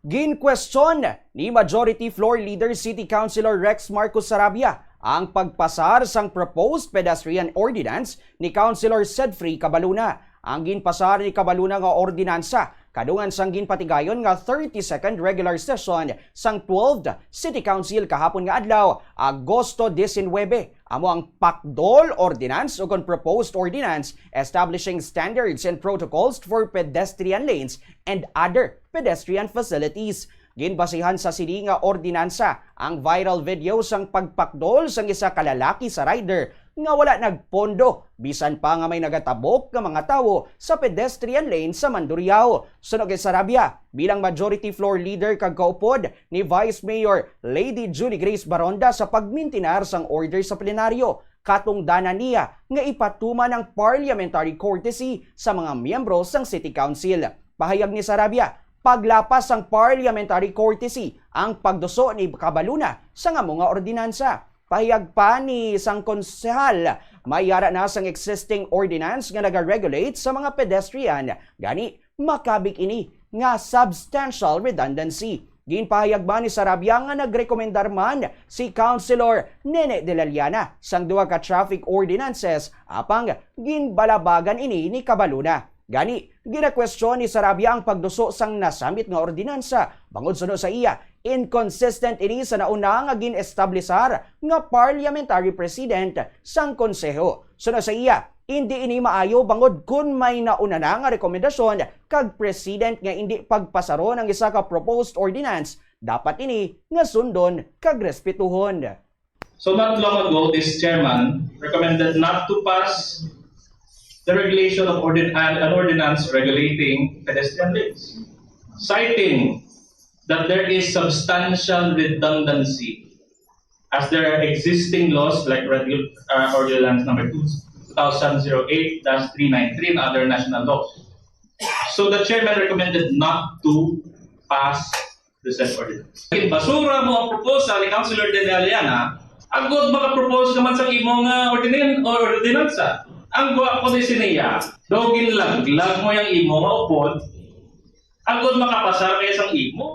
Ginquestion ni Majority Floor Leader City Councilor Rex Marcos Sarabia ang pagpasar sang proposed pedestrian ordinance ni Councilor Sedfrey Cabaluna. Ang ginpasar ni Cabaluna nga ordinansa kadungan sang ginpatigayon nga 32nd regular session sang 12th City Council kahapon nga adlaw, Agosto 19. Amo ang Pakdol Ordinance o Proposed Ordinance establishing standards and protocols for pedestrian lanes and other pedestrian facilities. Ginbasihan sa sini nga ordinansa ang viral video sang pagpakdol sang isa ka lalaki sa rider nga wala nagpondo bisan pa nga may nagatabok nga mga tawo sa pedestrian lane sa Mandurriao. Sunog kay Sarabia bilang Majority Floor Leader kag kaupod ni Vice Mayor Lady Julie Grace Baronda sa pagmintinar sang order sa plenaryo. Katungdanan niya nga ipatuman ang parliamentary courtesy sa mga miyembro sang City Council. Pahayag ni Sarabia, paglapas ang parliamentary courtesy ang pagduso ni Cabaluna sa nga mga ordinansa. Pahayag pa ni sang konsehal, mayara na sang existing ordinance nga naga-regulate sa mga pedestrian. Gani, makabik ini nga substantial redundancy. Ginpahayag ba ni Sarabia nga nagrekomendar man si Councilor Nene de la Liana sang duwa ka traffic ordinances apang ginbalabagan ini ni Cabaluna. Gani, gina-question ni Sarabia ang pagduso sang nasamit nga ordinansa. Bangod suno sa iya, inconsistent ini sa nauna nga gin-establisar nga parliamentary president sang konseho. Suno sa iya, hindi ini maayo bangod kun may nauna na nga rekomendasyon kag president nga hindi pagpasaro ng isa ka proposed ordinance. Dapat ini nga sundon kag respetuhon. So not long ago, this chairman recommended not to pass the regulation of an ordinance regulating pedestrian lanes, citing that there is substantial redundancy as there are existing laws like Ordinance number 2008-393 and other national laws. So the chairman recommended not to pass the said ordinance. Basura mo ang proposal ni Councilor De La Liana, agod maka-propose naman sa imong ordinansa. Ang guwapo ni Sineya, dogin laglag mo yung imo, maupod, agod makapasar kayo sa imo.